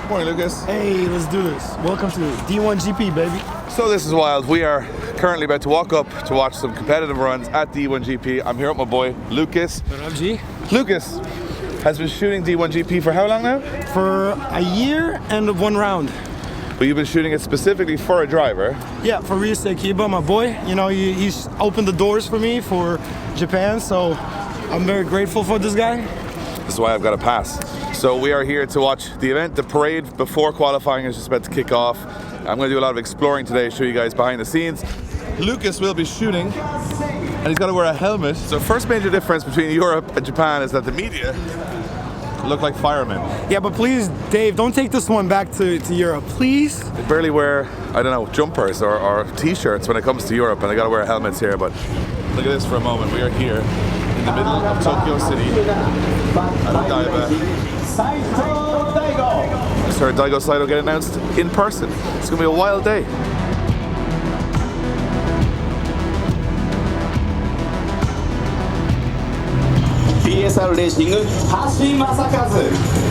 Morning, Lucas. Hey, let's do this. Welcome to D1GP, baby. So this is wild. We are currently about to walk up to watch some competitive runs at D1GP. I'm here with my boy, Lucas. What up, G? Lucas has been shooting D1GP for how long now? For a year and 1 round. But you've been shooting it specifically for a driver. Yeah, for Ryusei Kiba, my boy. You know, he's opened the doors for me for Japan, so I'm very grateful for this guy. This is why I've got a pass. So we are here to watch the event. The parade before qualifying is just about to kick off. I'm going to do a lot of exploring today, show you guys behind the scenes. Lucas will be shooting, and he's got to wear a helmet. So first major difference between Europe and Japan is that the media look like firemen. Yeah, but please, Dave, don't take this one back to Europe, please. They barely wear, I don't know, jumpers or t-shirts when it comes to Europe, and they got to wear helmets here. But look at this for a moment. We are here in the middle of Tokyo City at Odaiba. Just heard Daigo Saito get announced in person. It's going to be a wild day. DSR レーシング橋正和。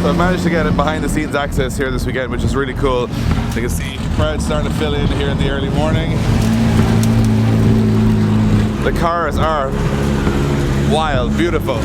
I managed to get a behind the scenes access here this weekend, which is really cool. You can see crowds starting to fill in here in the early morning. The cars are wild, beautiful.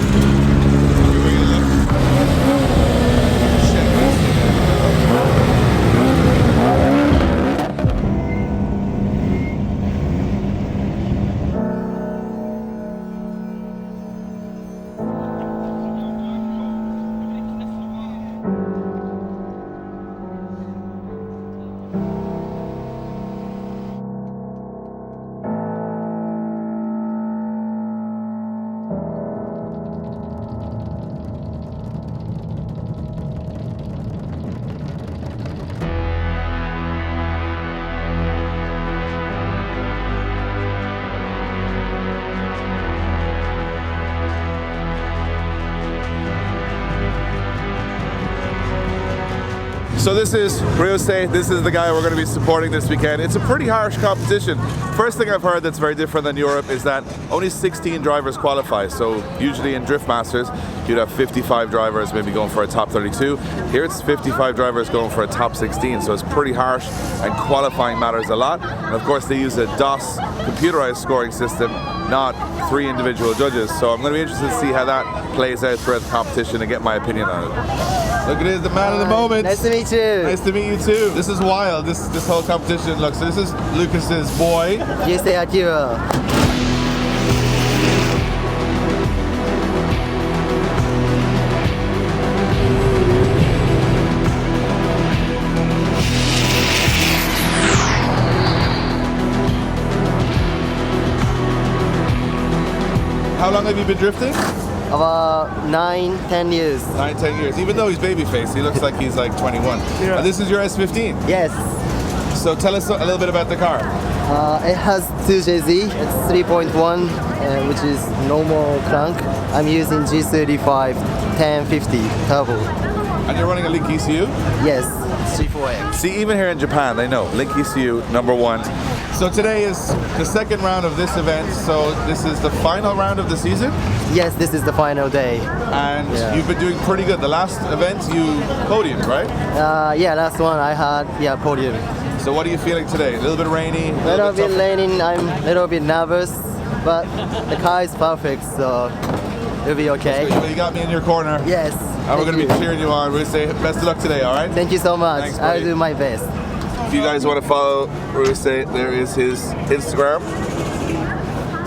So this is Ryusei, this is the guy we're going to be supporting this weekend. It's a pretty harsh competition. First thing I've heard that's very different than Europe is that only 16 drivers qualify. So usually in Drift Masters, you'd have 55 drivers maybe going for a top 32. Here it's 55 drivers going for a top 16, so it's pretty harsh and qualifying matters a lot. And of course they use a DOS computerized scoring system, not 3 individual judges. So I'm going to be interested to see how that plays out throughout the competition and get my opinion on it. Look at this, the man of the moment. Nice to meet you. Nice to meet you too. This is wild, this whole competition. Look, so this is Lucas's boy. Ryusei Akira. How long have you been drifting? About 9-10 years. 9-10 years. Even though he's babyface, he looks like he's like 21. Yeah. And this is your S15? Yes. So tell us a little bit about the car. It has 2JZ. It's 3.1, which is normal crank. I'm using G35 1050 turbo. And you're running a Link ECU? Yes, C4X. See, even here in Japan, they know Link ECU #1. So today is the second round of this event. So this is the final round of the season? Yes, this is the final day. And you've been doing pretty good. The last event you podiumed, right? Yeah, last one I had, podium. So what are you feeling today? A little bit rainy? A little bit raining, I'm a little bit nervous, but the car is perfect, so it'll be okay. You got me in your corner. Yes. And we're going to be cheering you on. We'll say best of luck today, all right? Thank you so much. Thanks, I'll buddy. do my best. If you guys want to follow Ruse, there is his Instagram.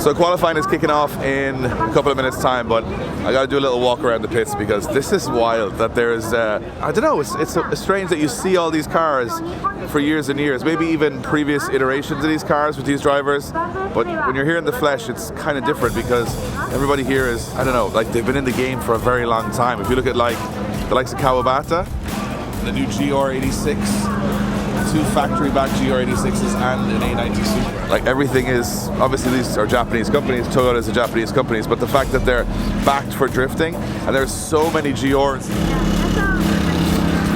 So qualifying is kicking off in a couple of minutes time, but I got to do a little walk around the pits because this is wild that there's, I don't know, it's strange that you see all these cars for years and years, maybe even previous iterations of these cars with these drivers, but when you're here in the flesh, it's kind of different because everybody here is, I don't know, like they've been in the game for a very long time. If you look at like the likes of Kawabata, the new GR86, 2 factory-backed GR86s and an A90 Supra. Like everything is, obviously these are Japanese companies, Toyota is a Japanese company, but the fact that they're backed for drifting, and there's so many GRs,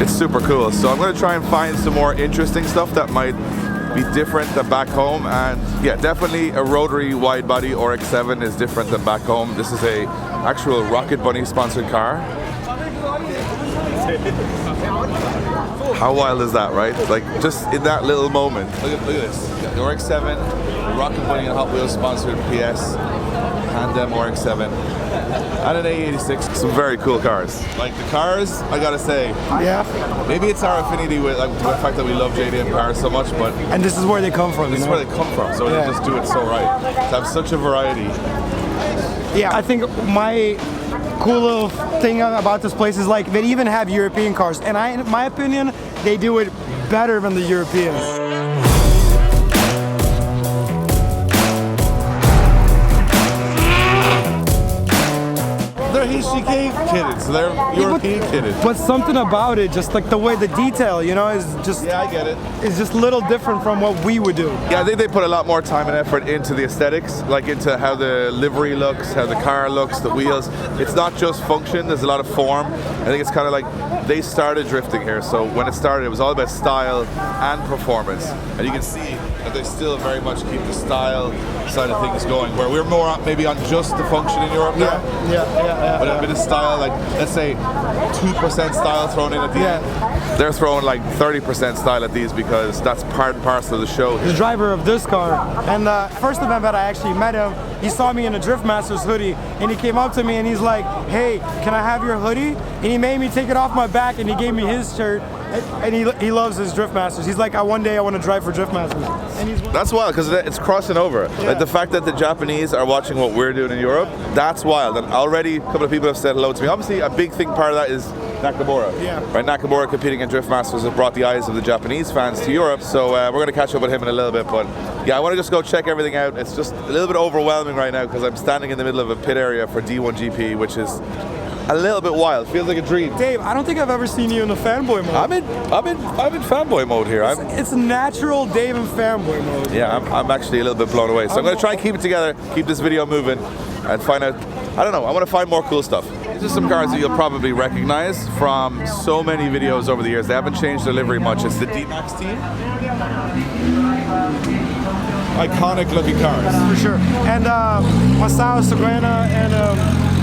it's super cool. So I'm going to try and find some more interesting stuff that might be different than back home, and yeah, definitely a rotary wide body or X7 is different than back home. This is a actual Rocket Bunny sponsored car. How wild is that, right? Like, just in that little moment. Look at this. The RX-7, the Rocket Bunny and Hot Wheels sponsored PS, Tandem RX-7, and an A86. Some very cool cars. Like, the cars, I gotta say, Yeah. maybe it's our affinity with like the fact that we love JDM cars so much, but And this is where they come from. this is you know? where they come from, so Yeah. they just do it so right. To have such a variety. Yeah, I think my cool little thing about this place is like they even have European cars, and in my opinion, they do it better than the Europeans. They're Hishiki kitted, so they're European kitted. But something about it, just like the way the detail, you know, is just Yeah, I get it. is just a little different from what we would do. Yeah, I think they put a lot more time and effort into the aesthetics, like into how the livery looks, how the car looks, the wheels. It's not just function, there's a lot of form. I think it's kind of like they started drifting here, so when it started, it was all about style and performance. And you can see that they still very much keep the style side of things going, where we're more maybe on just the function in Europe now. Yeah. But a bit of style, like let's say 2% style thrown in at the end. They're throwing like 30% style at these because that's part and parcel of the show. The driver of this car, and the first event that I actually met him, he saw me in a Drift Masters hoodie, and he came up to me and he's like, "Hey, can I have your hoodie?" And he made me take it off my back, and he gave me his shirt, and he loves his Drift Masters. He's like, one day I want to drive for Drift Masters. And he's That's wild because it's crossing over. Yeah. Like the fact that the Japanese are watching what we're doing in Europe, that's wild. And already a couple of people have said hello to me. Obviously, a big thing part of that is Nakamura. Yeah. Right, Nakamura competing in Drift Masters has brought the eyes of the Japanese fans to Europe. So we're going to catch up with him in a little bit. But yeah, I want to just go check everything out. It's just a little bit overwhelming right now because I'm standing in the middle of a pit area for D1GP, which is a little bit wild. Feels like a dream. Dave, I don't think I've ever seen you in the fanboy mode. I'm in fanboy mode here. It's natural Dave in fanboy mode. Yeah, I'm actually a little bit blown away. So I'm going to try and keep it together, keep this video moving, and find out, I don't know, I want to find more cool stuff. These are some cars that you'll probably recognize from so many videos over the years. They haven't changed their livery much. It's the D-Max team. Iconic looking cars. For sure. And Masao Sagrana and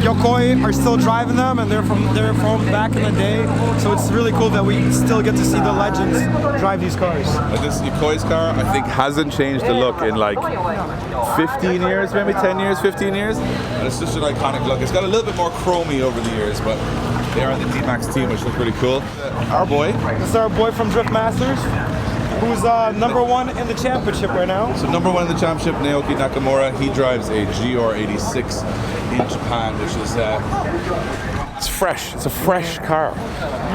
Yukoi are still driving them, and they're from back in the day. So it's really cool that we still get to see the legends drive these cars. Like this Yukoi's car, I think, hasn't changed the look in like 15 years, maybe 10 years, 15 years. And it's just an iconic look. It's got a little bit more chromy over the years, but they are the D-Max team, which looks really cool. Our boy. This is our boy from Drift Masters, who's #1 in the championship right now. So #1 in the championship, Naoki Nakamura. He drives a GR86 in Japan, which is it's fresh. It's a fresh car.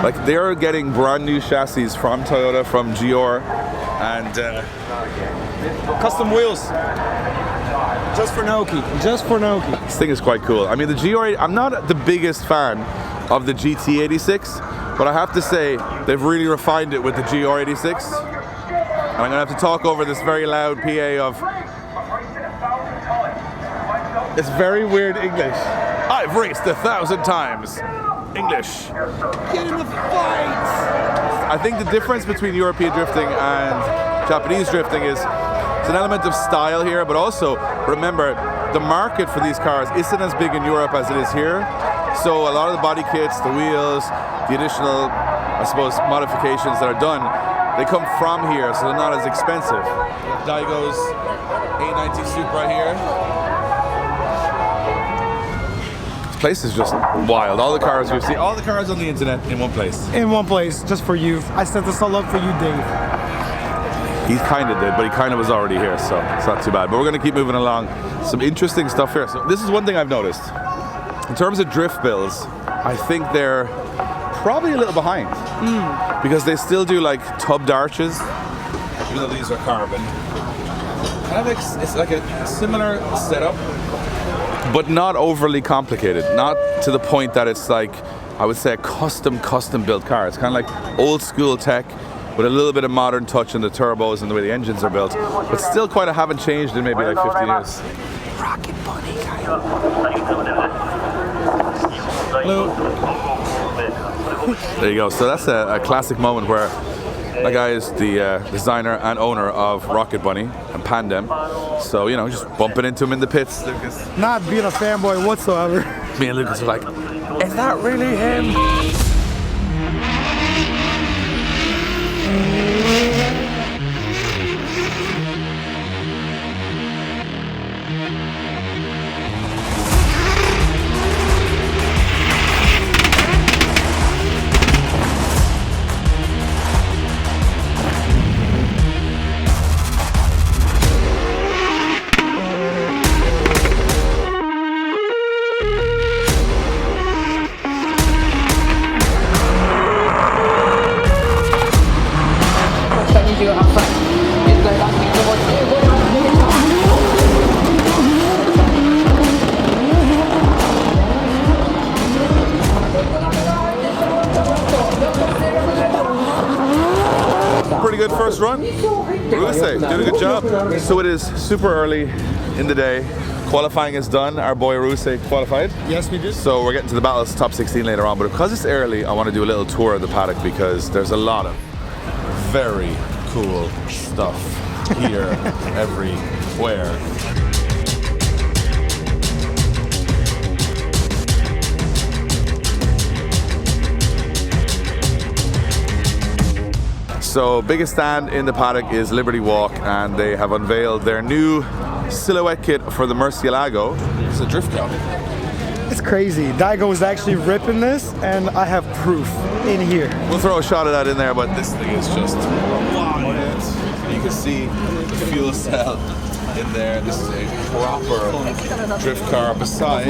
Like they're getting brand new chassis from Toyota, from GR, and Custom wheels. Just for Naoki. Just for Naoki. this thing is quite cool. I mean, the GR. I'm not the biggest fan of the GT86, but I have to say they've really refined it with the GR86. And I'm gonna have to talk over this very loud PA of. It's very weird English. I've raced 1,000 times. English. Get in the fight! I think the difference between European drifting and Japanese drifting is it's an element of style here, but also remember the market for these cars isn't as big in Europe as it is here. So a lot of the body kits, the wheels, the additional, I suppose, modifications that are done, they come from here, so they're not as expensive. Daigo's A90 Supra here. This place is just wild. All the cars you see, all the cars on the internet in one place. In one place, just for you. I set this all up for you, Dave. He kind of did, but he kind of was already here, so it's not too bad. But we're going to keep moving along. Some interesting stuff here. So this is one thing I've noticed. In terms of drift builds, I think they're probably a little behind. Because they still do like tubbed arches, even though these are carbon. Kind of like, it's like a similar setup, but not overly complicated. Not to the point that it's like, I would say, a custom built car. It's kind of like old school tech with a little bit of modern touch in the turbos and the way the engines are built, but still quite haven't changed in maybe like 15 years. Rocket Bunny guy. Hello. There you go. So that's a classic moment where that guy is the designer and owner of Rocket Bunny and Pandem. So, you know, just bumping into him in the pits, Lucas. Not being a fanboy whatsoever. Me and Lucas are like, is that really him? Pretty good first run. Rusey, doing a good job. So it is super early in the day. Qualifying is done. Our boy Rusey qualified. Yes, we did. So we're getting to the battles top 16 later on. But because it's early, I want to do a little tour of the paddock because there's a lot of very cool stuff here everywhere. So biggest stand in the paddock is Liberty Walk, and they have unveiled their new silhouette kit for the Murcielago. It's a drift car. It's crazy. Daigo was actually ripping this, and I have proof in here. We'll throw a shot of that in there, but this thing is just wild. You can see the fuel cell in there. This is a proper drift car beside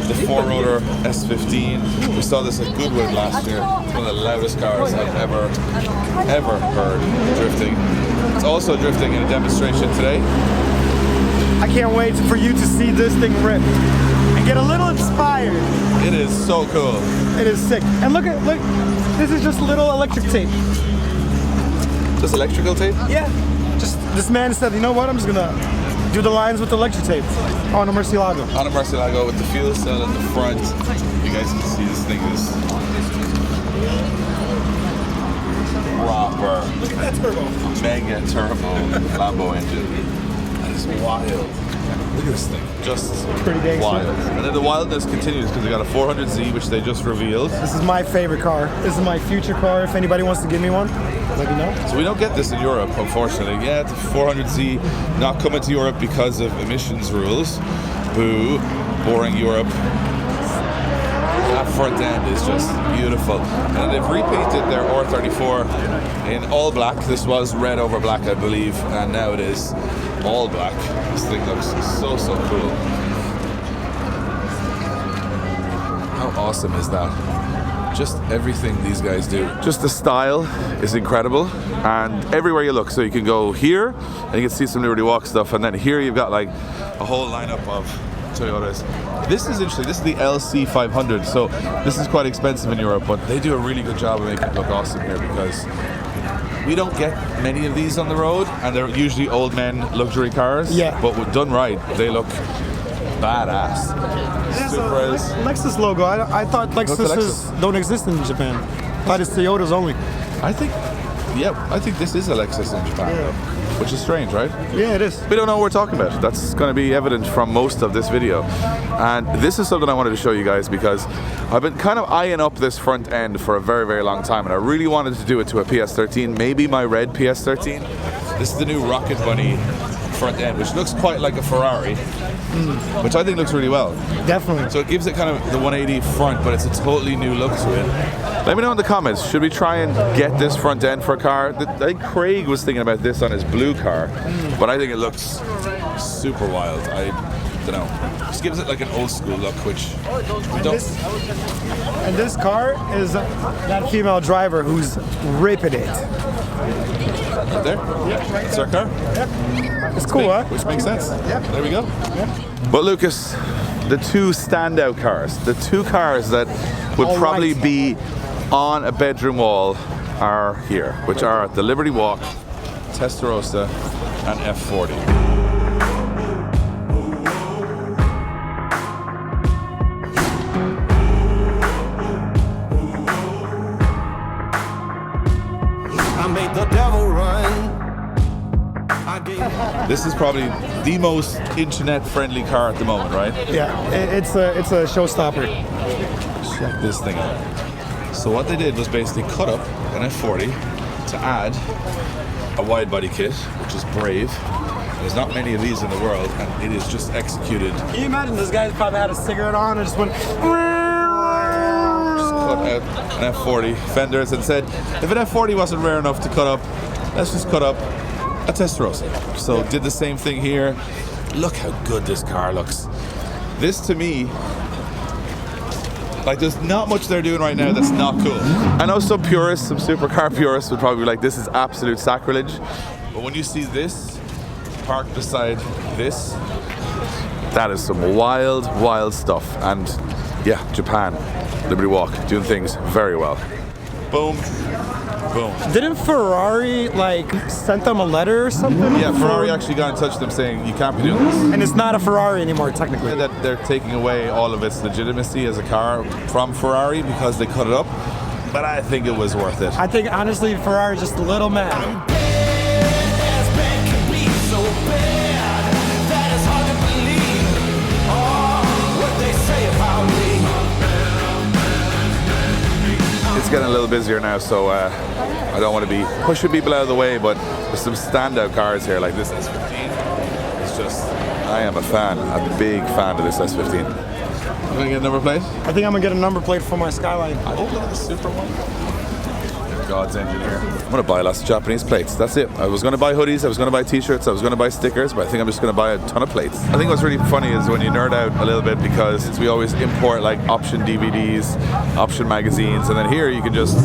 the four-rotor S15. We saw this at Goodwood last year. It's one of the loudest cars I've ever heard drifting. It's also drifting in a demonstration today. I can't wait for you to see this thing rip and get a little inspired. It is so cool. It is sick. And look, this is just little electric tape. Just electrical tape? Yeah. Just this man said, you know what? I'm just gonna do the lines with electric tape on a Murcielago. On a Murcielago with the fuel cell in the front. You guys can see this thing is proper. Look at that turbo. Mega turbo Lambo engine. That is wild. Look at this thing. Just pretty gangster. Wild. And then the wildness continues because they got a 400Z, which they just revealed. This is my favorite car. This is my future car. If anybody wants to give me one, let me know. So we don't get this in Europe, unfortunately. Yeah, it's a 400Z not coming to Europe because of emissions rules. Boo. Boring Europe. That front end is just beautiful. And they've repainted their R34 in all black. This was red over black, I believe, and now it is all black. This thing looks so cool. How awesome is that? Just everything these guys do. Just the style is incredible, and everywhere you look. So you can go here and you can see some Liberty Walk stuff, and then here you've got like a whole lineup of Toyotas. This is interesting. This is the LC 500, so this is quite expensive in Europe, but they do a really good job of making it look awesome here because we don't get many of these on the road, and they're usually old men luxury cars. Yeah. But done right, they look badass. Supras. Lexus logo. I thought Lexuses don't exist in Japan. I thought it's Toyotas only. I think this is a Lexus in Japan. Yeah. Which is strange, right? Yeah, it is. We don't know what we're talking about. That's going to be evident from most of this video. And this is something I wanted to show you guys because I've been kind of eyeing up this front end for a very long time, and I really wanted to do it to a PS13, maybe my red PS13. This is the new Rocket Bunny front end, which looks quite like a Ferrari, which I think looks really well. Definitely. So it gives it kind of the 180 front, but it's a totally new look to it. Let me know in the comments, should we try and get this front end for a car? I think Craig was thinking about this on his blue car, but I think it looks super wild. I don't know. Just gives it like an old school look, which we don't. And this car is that female driver who's ripping it. Right there? Yeah. It's our car? Yep. It's cool, huh? Which makes sense. Yeah. There we go. Yeah. But Lucas, the two standout cars, the two cars that would probably be on a bedroom wall are here, which are the Liberty Walk, Testarossa, and F40. I made the devil run. This is probably the most internet-friendly car at the moment, right? Yeah, it's a showstopper. Check this thing out. So what they did was basically cut up an F40 to add a wide body kit, which is brave. There's not many of these in the world, and it is just executed. Can you imagine this guy probably had a cigarette on and just went... Just cut out an F40 fenders and said, if an F40 wasn't rare enough to cut up, let's just cut up a Testarossa. So did the same thing here. Look how good this car looks. This to me, like there's not much they're doing right now that's not cool. I know some purists, some supercar purists would probably be like, this is absolute sacrilege. But when you see this parked beside this, that is some wild, wild stuff. And yeah, Japan, Liberty Walk, doing things very well. Boom, boom. Didn't Ferrari like send them a letter or something? Yeah, Ferrari actually got in touch with them saying you can't be doing this. And it's not a Ferrari anymore, technically. That they're taking away all of its legitimacy as a car from Ferrari because they cut it up. But I think it was worth it. I think honestly, Ferrari's just a little mad. It's getting a little busier now, so I don't want to be pushing people out of the way, but there's some standout cars here, like this S15. It's just, I am a fan, a big fan of this S15. You gonna get a number plate? I think I'm gonna get a number plate for my Skyline. Oh, look at the super one. God's engine here. I'm gonna buy lots of Japanese plates. That's it. I was gonna buy hoodies, I was gonna buy t-shirts, I was gonna buy stickers, but I think I'm just gonna buy a ton of plates. I think what's really funny is when you nerd out a little bit, because we always import like option DVDs, option magazines, and then here you can just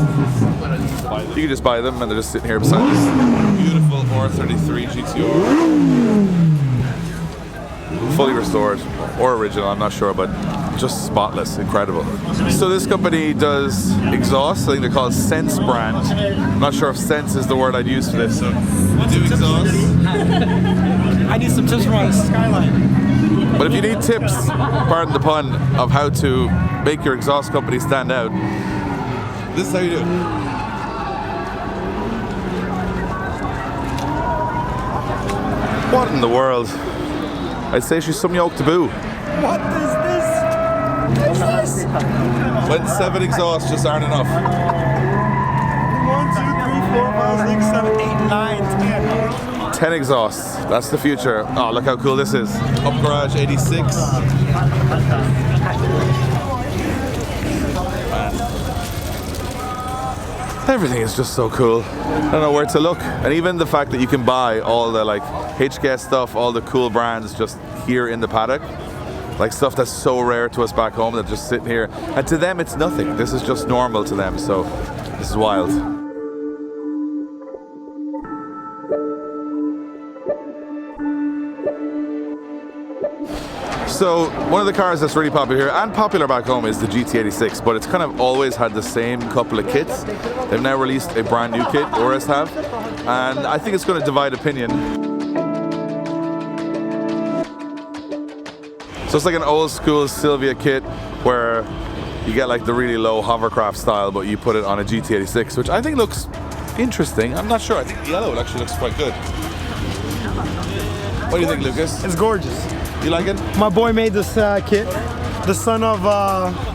buy them and they're just sitting here beside this beautiful R33 GTR. Fully restored or original, I'm not sure, but just spotless, incredible. So this company does exhaust. I think they're called Sense brand. I'm not sure if Sense is the word I'd use for this. So we do exhaust. I need some tips for my Skyline. But if you need tips, pardon the pun, of how to make your exhaust company stand out, this is how you do it. What in the world? I'd say she's some yoke to boo. What is this? What's this? When 7 exhausts just aren't enough. 1, 2, 3, 4, 5, 6, 7, 8, 9, 10. 10 exhausts. That's the future. Oh, look how cool this is. Up garage 86. Everything is just so cool. I don't know where to look. And even the fact that you can buy all the like HGS stuff, all the cool brands just here in the paddock. Like stuff that's so rare to us back home that just sitting here. And to them it's nothing. This is just normal to them. So this is wild. So one of the cars that's really popular here and popular back home is the GT86, but it's kind of always had the same couple of kits. They've now released a brand new kit, Urus have, and I think it's going to divide opinion. So it's like an old school Silvia kit where you get like the really low hovercraft style, but you put it on a GT86, which I think looks interesting. I'm not sure. I think the yellow actually looks quite good. What do you think, Lucas? It's gorgeous. You like it? My boy made this kit. The son of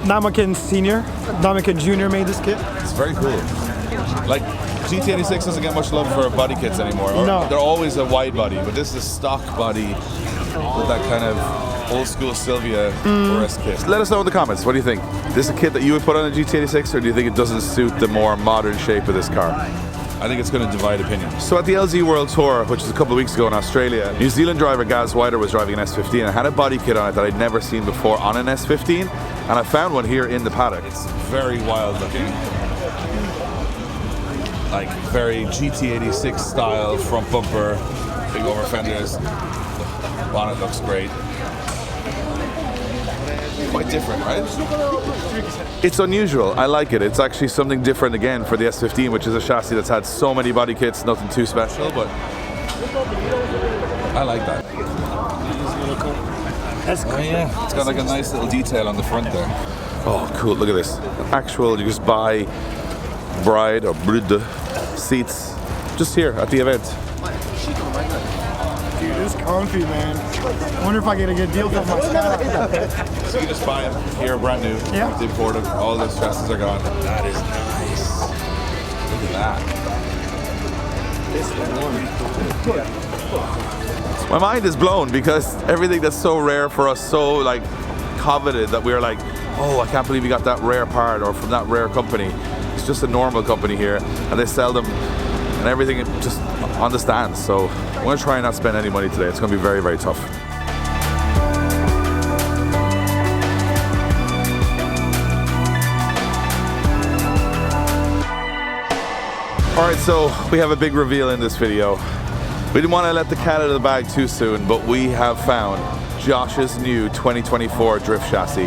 Namakin Sr. Namakin Jr. made this kit. It's very cool. Like, GT86 doesn't get much love for body kits anymore. No. They're always a wide body, but this is a stock body with that kind of old school Sylvia RS kit. Let us know in the comments, what do you think? Is this a kit that you would put on a GT86, or do you think it doesn't suit the more modern shape of this car? I think it's going to divide opinions. So at the LZ World Tour, which is a couple of weeks ago in Australia, New Zealand driver Gaz Wider was driving an S15 and had a body kit on it that I'd never seen before on an S15, and I found one here in the paddock. It's very wild looking. Like very GT86 style front bumper, big over fenders. The bonnet looks great. Quite different, right? It's unusual. I like it. It's actually something different again for the S15, which is a chassis that's had so many body kits, nothing too special, but I like that. Oh yeah, it's got like a nice little detail on the front there. Oh, cool, look at this. Actual, you just buy bride or bride seats just here at the event. Dude, it's comfy, man. I wonder if I get a good deal for my Skyline. So you just buy them here, brand new. Yeah. They import them. All the stresses are gone. That is nice. Look at that. My mind is blown because everything that's so rare for us, so like coveted, that we're like, oh, I can't believe you got that rare part or from that rare company. It's just a normal company here, and they sell them and everything just on the stands. So I'm going to try and not spend any money today. It's going to be very, very tough. Alright, so we have a big reveal in this video. We didn't want to let the cat out of the bag too soon, but we have found Josh's new 2024 drift chassis.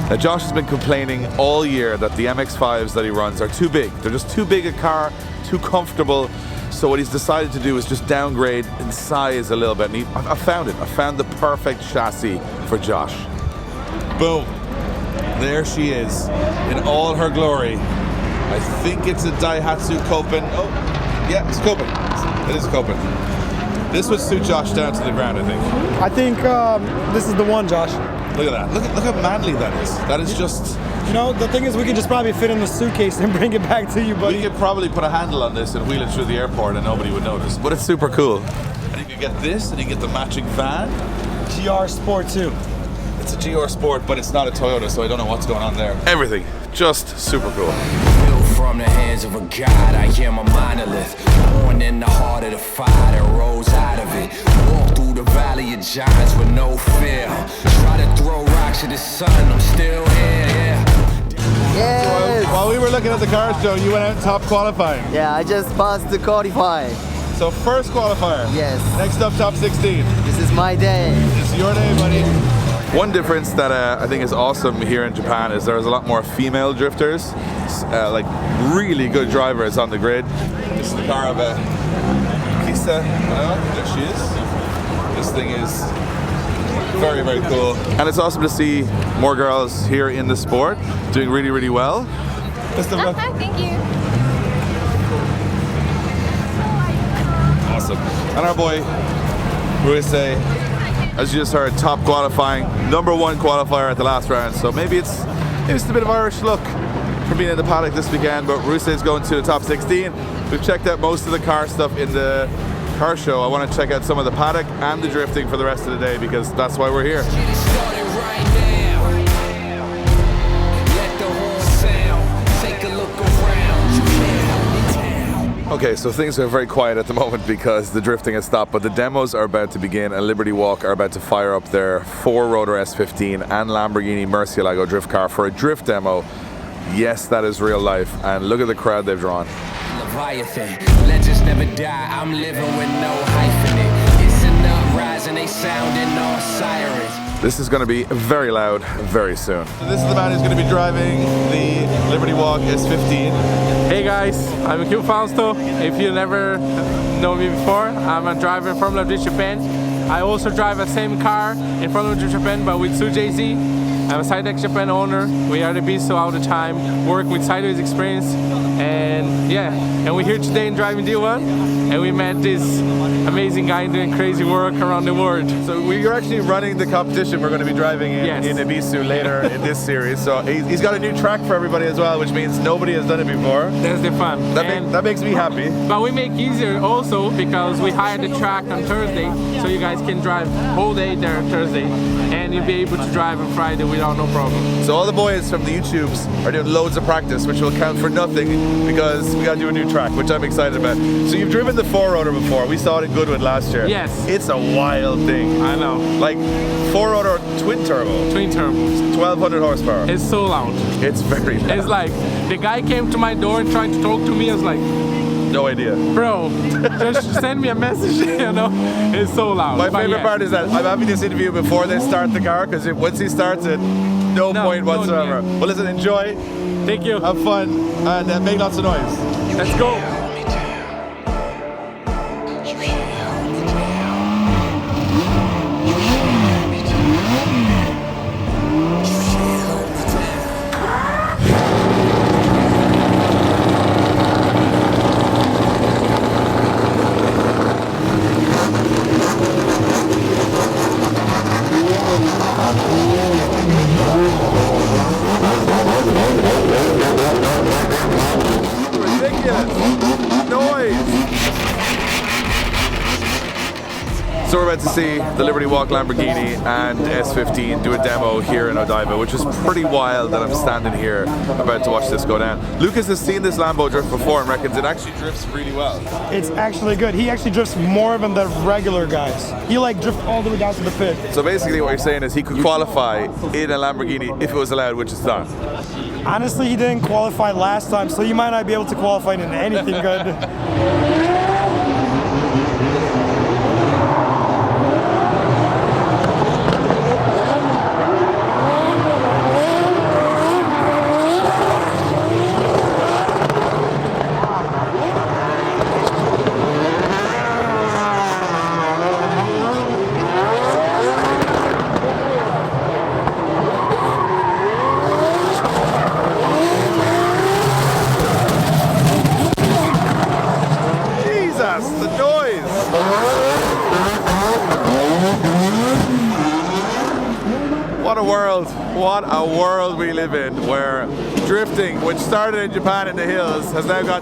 Now Josh has been complaining all year that the MX-5s that he runs are too big. They're just too big a car, too comfortable. So what he's decided to do is just downgrade in size a little bit. And I found it. I found the perfect chassis for Josh. Boom. There she is in all her glory. I think it's a Daihatsu Copen. Oh, yeah, it's Copen. It is Copen. This would suit Josh down to the ground, I think. I think this is the one, Josh. Look at that. Look how manly that is. That is just... You know, the thing is we could just probably fit in the suitcase and bring it back to you, buddy. We could probably put a handle on this and wheel it through the airport and nobody would notice. But it's super cool. And you can get this and you get the matching fan. GR Sport too. It's a GR Sport, but it's not a Toyota, so I don't know what's going on there. Everything. Just super cool. From the hands of a god, I am a monolith. Born in the heart of the fire that rose out of it. Walk through the valley of giants with no fear. Try to throw rocks at the sun, I'm still here, yeah. Yes! While we were looking at the cars, Joe, you went out in top qualifying. Yeah, I just passed the qualifying. So first qualifier. Yes. Next up, top 16. This is my day. It's your day, buddy. One difference that I think is awesome here in Japan is there's a lot more female drifters, like really good drivers on the grid. This is the car of Kisa. There she is. This thing is very, very cool. And it's awesome to see more girls here in the sport doing really, really well. Best of luck. Thank you. Awesome. And our boy, Ruise, as you just heard, top qualifying, #1 qualifier at the last round. So maybe it's a bit of Irish luck for being in the paddock this weekend, but Ruise is going to the top 16. We've checked out most of the car stuff in the car show. I want to check out some of the paddock and the drifting for the rest of the day because that's why we're here. Okay, so things are very quiet at the moment because the drifting has stopped, but the demos are about to begin and Liberty Walk are about to fire up their 4-rotor S15 and Lamborghini Murcielago drift car for a drift demo. Yes, that is real life, and look at the crowd they've drawn. Leviathan, legends never die, I'm living with no hyphen it. It's an uprise and they sounding all sirens. This is going to be very loud very soon. So this is the man who's going to be driving the Liberty Walk S15. Hey guys, I'm Q Fausto. If you never know me before, I'm a driver in Formula Drift Japan. I also drive the same car in Formula Drift Japan but with Su JZ. I'm a Saito X Japan owner. We are the Bistro all the time, work with Saito's experience, and yeah, and we're here today in driving D1, and we met this amazing guy doing crazy work around the world. So you're actually running the competition we're going to be driving in, Yes. in Ibisu later in this series. So he's got a new track for everybody as well, which means nobody has done it before. That's the fun. That makes me happy. But we make easier also because we hire the track on Thursday, so you guys can drive whole day there Thursday, and you'll be able to drive on Friday without no problem. So all the boys from the YouTubes are doing loads of practice, which will count for nothing because we got to do a new track, which I'm excited about. So you've driven the 4-rotor before. We saw it in Goodwood last year. Yes. It's a wild thing. I know. Like 4-rotor twin turbo. Twin turbos. 1200 horsepower. It's so loud. It's very loud. It's like the guy came to my door and tried to talk to me. I was like, No idea. bro, just send me a message, you know? It's so loud. My But favorite yeah. part is that I'm having this interview before they start the car, because once he starts it, no point no, whatsoever. yeah. Well, listen, enjoy, Thank you. have fun, and make lots of noise. Let's go. Ridiculous noise. So we're about to see the Liberty Walk Lamborghini and S15 do a demo here in Odaiba, which is pretty wild that I'm standing here about to watch this go down. Lucas has seen this Lambo drift before and reckons it actually drifts really well. It's actually good. He actually drifts more than the regular guys. He like drifts all the way down to the pit. So basically what you're saying is he could qualify in a Lamborghini if it was allowed, which is not. Honestly, he didn't qualify last time, so you might not be able to qualify in anything good. The noise! What a world. What a world we live in, where drifting, which started in Japan in the hills, has now got...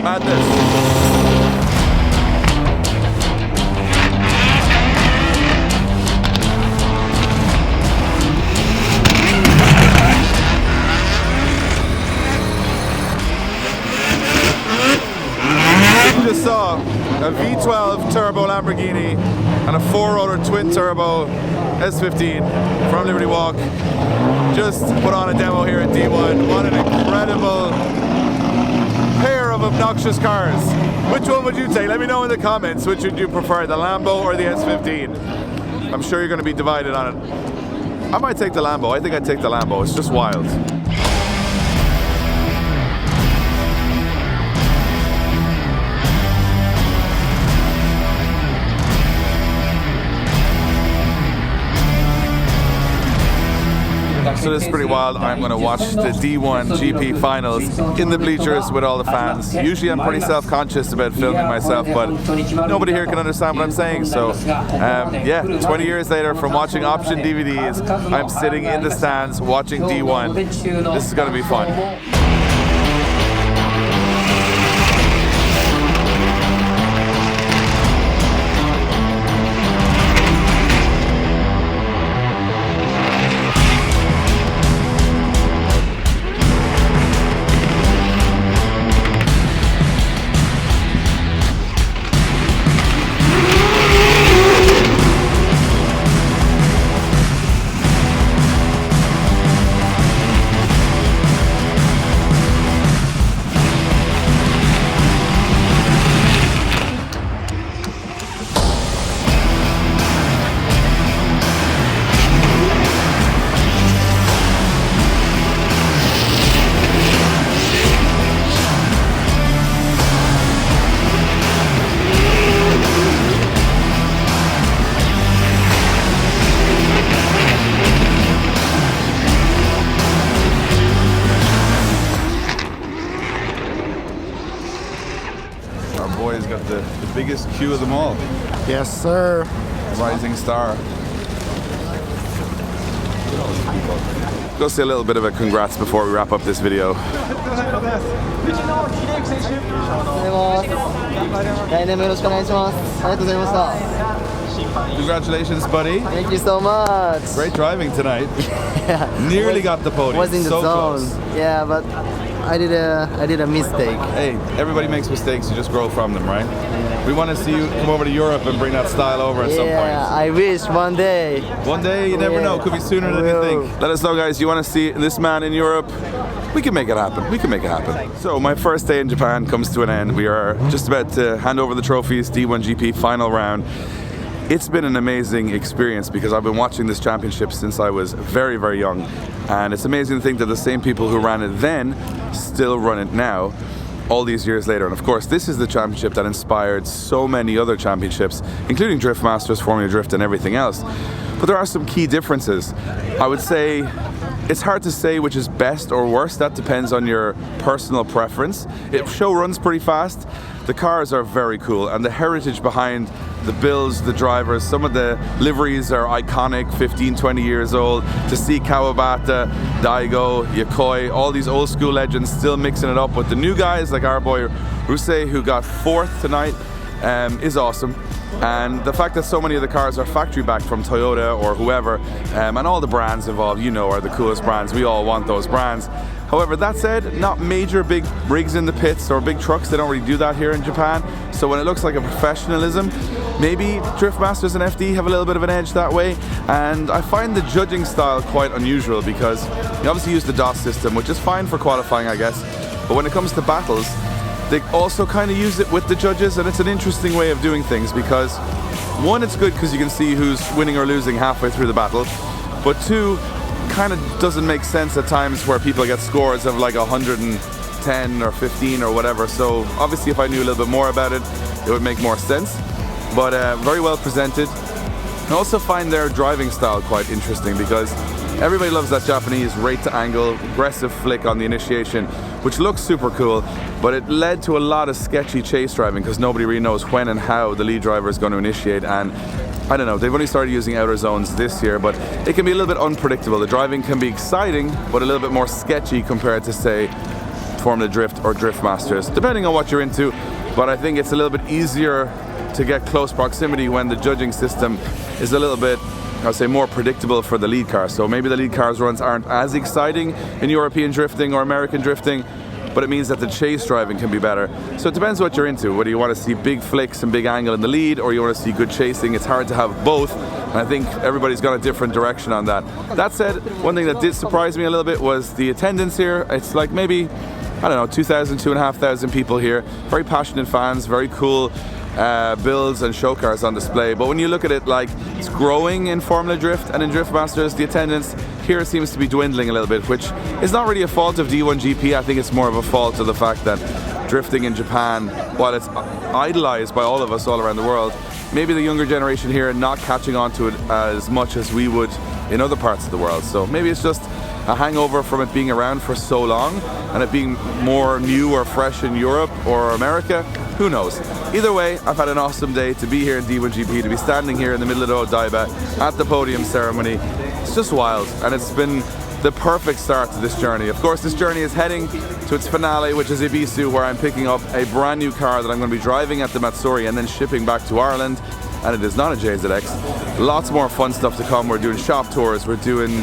madness. Just saw a V12 turbo Lamborghini and a 4-rotor twin turbo S15 from Liberty Walk. Just put on a demo here at D1. What an incredible pair of obnoxious cars. Which one would you take? Let me know in the comments. Which would you prefer, the Lambo or the S15? I'm sure you're going to be divided on it. I might take the Lambo. I think I'd take the Lambo. It's just wild. So this is pretty wild. I'm going to watch the D1GP finals in the bleachers with all the fans. Usually I'm pretty self-conscious about filming myself, but nobody here can understand what I'm saying. So yeah, 20 years later from watching option DVDs, I'm sitting in the stands watching D1. This is going to be fun. Yukoi got the biggest queue of them all. Yes, sir. Rising star. Go say a little bit of a congrats before we wrap up this video. 来年もよろしくお願いします。ありがとうございました。 Congratulations, buddy. Thank you so much. Great driving tonight. Yeah. Nearly got the podium. Was in the so zone. close. Yeah, but I did a mistake. Hey, everybody makes mistakes. You just grow from them, right? We want to see you come over to Europe and bring that style over at some point. Yeah, I wish one day. One day, you never know. Could be sooner than you think. Let us know, guys. You want to see this man in Europe? We can make it happen. We can make it happen. So my first day in Japan comes to an end. We are just about to hand over the trophies, D1GP final round. It's been an amazing experience because I've been watching this championship since I was very, very young. And it's amazing to think that the same people who ran it then still run it now, all these years later. And of course, this is the championship that inspired so many other championships, including Drift Masters, Formula Drift, and everything else. But there are some key differences. I would say it's hard to say which is best or worst. That depends on your personal preference. It show runs pretty fast. The cars are very cool, and the heritage behind the builds, the drivers, some of the liveries are iconic, 15, 20 years old. To see Kawabata, Daigo, Yukoi, all these old school legends still mixing it up with the new guys like our boy Rusei, who got 4th tonight, is awesome. And the fact that so many of the cars are factory backed from Toyota or whoever, and all the brands involved, you know, are the coolest brands. We all want those brands. However, that said, not major big rigs in the pits or big trucks. They don't really do that here in Japan. So when it looks like a professionalism, maybe Drift Masters and FD have a little bit of an edge that way. And I find the judging style quite unusual because you obviously use the DOS system, which is fine for qualifying, I guess. But when it comes to battles, they also kind of use it with the judges, and it's an interesting way of doing things because, one, it's good because you can see who's winning or losing halfway through the battle, but two, kind of doesn't make sense at times where people get scores of like 110 or 15 or whatever. So obviously if I knew a little bit more about it, it would make more sense. But very well presented. I also find their driving style quite interesting because everybody loves that Japanese rate to angle, aggressive flick on the initiation, which looks super cool, but it led to a lot of sketchy chase driving because nobody really knows when and how the lead driver is going to initiate. And I don't know, they've only started using outer zones this year, but it can be a little bit unpredictable. The driving can be exciting, but a little bit more sketchy compared to, say, Formula Drift or Drift Masters, depending on what you're into. But I think it's a little bit easier to get close proximity when the judging system is a little bit, I'd say, more predictable for the lead car. So maybe the lead car's runs aren't as exciting in European drifting or American drifting, but it means that the chase driving can be better. So it depends what you're into, whether you want to see big flicks and big angle in the lead or you want to see good chasing. It's hard to have both, and I think everybody's got a different direction on that. That said, one thing that did surprise me a little bit was the attendance here. It's like maybe, I don't know, 2,000, 2,500 people here. Very passionate fans, very cool builds and show cars on display. But when you look at it, like, it's growing in Formula Drift and in Drift Masters, the attendance here seems to be dwindling a little bit, which is not really a fault of D1GP. I think it's more of a fault of the fact that drifting in Japan, while it's idolized by all of us all around the world, maybe the younger generation here are not catching on to it as much as we would in other parts of the world. So maybe it's just a hangover from it being around for so long and it being more new or fresh in Europe or America. Who knows? Either way, I've had an awesome day to be here in D1GP, to be standing here in the middle of Odaiba at the podium ceremony. It's just wild, and it's been the perfect start to this journey. Of course, this journey is heading to its finale, which is Ibisu, where I'm picking up a brand new car that I'm going to be driving at the Matsuri and then shipping back to Ireland. And it is not a JZX. Lots more fun stuff to come. We're doing shop tours, we're doing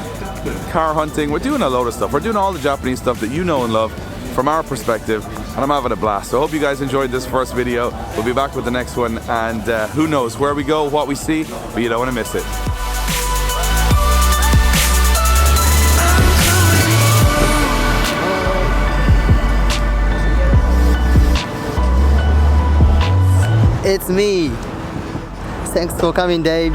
car hunting, we're doing a load of stuff. We're doing all the Japanese stuff that you know and love from our perspective, and I'm having a blast. So I hope you guys enjoyed this first video. We'll be back with the next one, and who knows where we go, what we see, but you don't want to miss it. It's me. Thanks for coming, Dave.